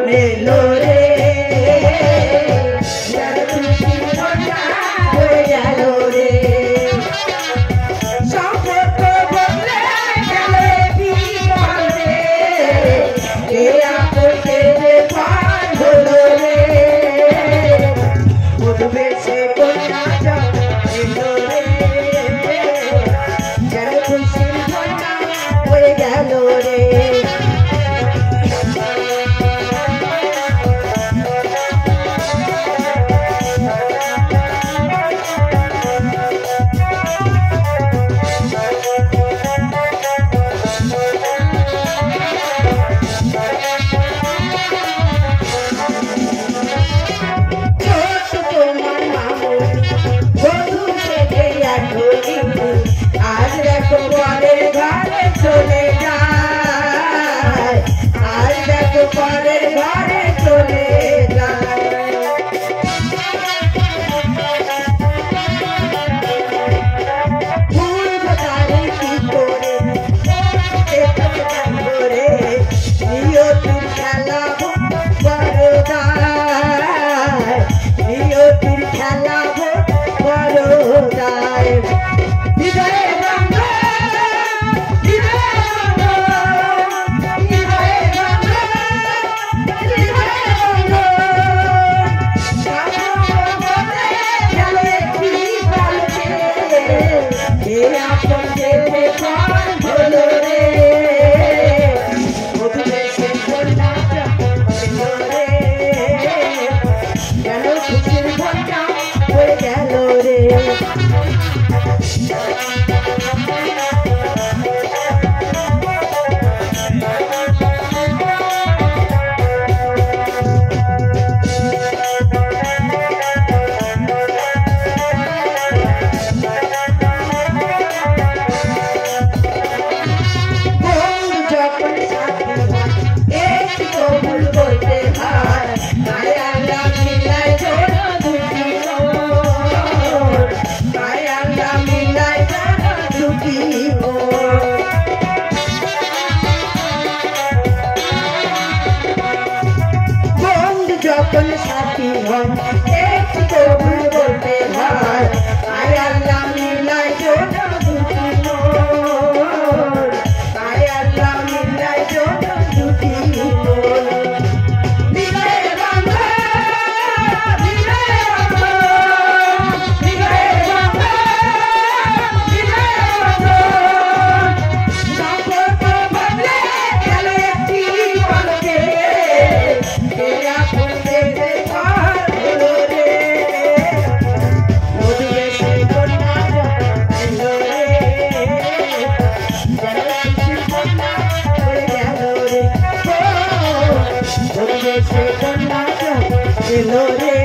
এলো রে যার খুশি মনটা হয়ে গেল রে সম্পর্ক বদলে গেল জীবন রে এ আপনকে পার হলো রে উঠবে সে কন্যা এলো রে যার খুশি মনটা হয়ে গেল রে आज देखो परेर घरे चले जाए आज देखो परेर घरे चले जाए फूल बतारे की करे करे नियो तुम खेला बड़दाय नियो तुम खेला बड़दाय যখন সাথী হয় একটু তো ভুল বলতে হয় আয় আল্লাহ মিলাই জোড়া দুটি মোর আয় আল্লাহ মিলাই জোড়া দুটি মোর বিদায় বাংলা বিদায় বাংলা বিদায় বাংলা বিদায় বাংলা সম্পর্ক বদলে গেল একটি পলকে Lord,